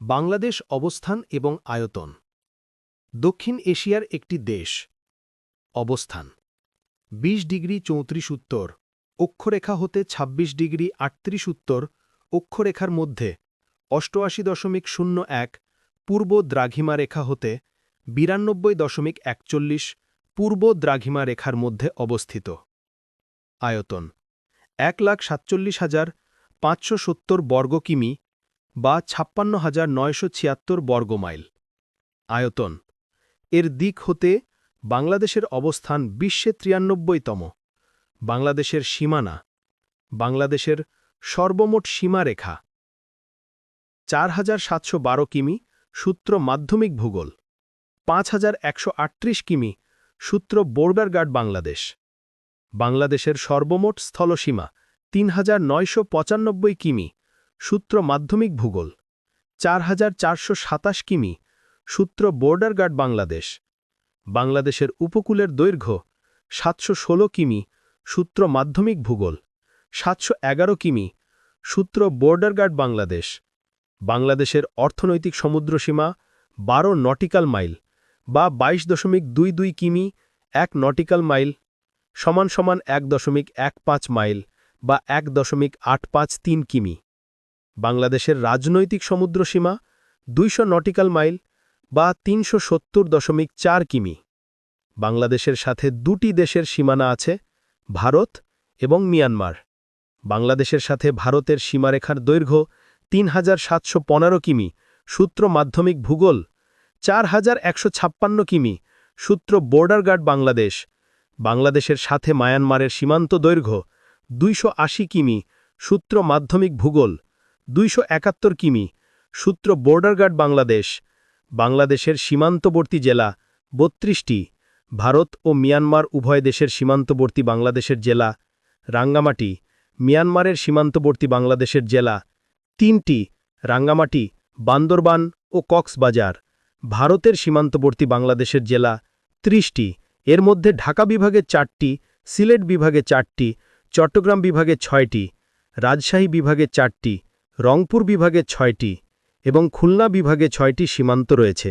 বাংলাদেশ অবস্থান এবং আয়তন। দক্ষিণ এশিয়ার একটি দেশ। অবস্থান 20°34' উত্তর অক্ষরেখা হতে 26°38' উত্তর অক্ষরেখার মধ্যে 88.01 পূর্ব দ্রাঘিমা রেখা হতে 92.41 পূর্ব দ্রাঘিমা রেখার মধ্যে অবস্থিত। আয়তন 1,47,570 বর্গ কিমি বা 56,976 বর্গমাইল। আয়তন এর দিক হতে বাংলাদেশের অবস্থান বিশ্বে 93তম। বাংলাদেশের সীমানা বাংলাদেশের সর্বমোট সীমারেখা 4,712 কিমি সূত্র মাধ্যমিক ভূগোল 5,138 কিমি সূত্র বর্ডার গার্ড বাংলাদেশ। বাংলাদেশের সর্বমোট স্থলসীমা 3,995 কিমি সূত্র মাধ্যমিক ভূগোল 4,427 কিমি সূত্র বর্ডার গার্ড বাংলাদেশ। বাংলাদেশের উপকূলের দৈর্ঘ্য 716 কিমি সূত্র মাধ্যমিক ভূগোল 711 কিমি সূত্র বর্ডার গার্ড বাংলাদেশ। বাংলাদেশের অর্থনৈতিক সমুদ্রসীমা 12 নটিক্যাল মাইল বা 22.22 কিমি 1 নটিক্যাল মাইল = 1.15 মাইল বা 1.853 কিমি। বাংলাদেশের রাজনৈতিক সমুদ্রসীমা 200 নটিক্যাল মাইল বা 370.4 কিমি। বাংলাদেশের সাথে দুটি দেশের সীমানা আছে, ভারত এবং মিয়ানমার। বাংলাদেশের সাথে ভারতের সীমারেখার দৈর্ঘ্য 3,715 কিমি সূত্র মাধ্যমিক ভূগোল 4,156 কিমি সূত্র বর্ডার গার্ড বাংলাদেশ। বাংলাদেশের সাথে মায়ানমারের সীমান্ত দৈর্ঘ্য 280 কিমি সূত্র মাধ্যমিক ভূগোল 271 কিমি সূত্র বর্ডার গার্ড বাংলাদেশ। বাংলাদেশের সীমান্তবর্তী জেলা 32টি। ভারত ও মিয়ানমার উভয় দেশের সীমান্তবর্তী বাংলাদেশের জেলা রাঙ্গামাটি। মিয়ানমারের সীমান্তবর্তী বাংলাদেশের জেলা 3টি, রাঙ্গামাটি, বান্দরবান ও কক্সবাজার। ভারতের সীমান্তবর্তী বাংলাদেশের জেলা 30টি, এর মধ্যে ঢাকা বিভাগে 4টি, সিলেট বিভাগে 4টি, চট্টগ্রাম বিভাগে 6টি, রাজশাহী বিভাগে 4টি, রংপুর বিভাগে 6টি এবং খুলনা বিভাগে 6টি সীমান্ত রয়েছে।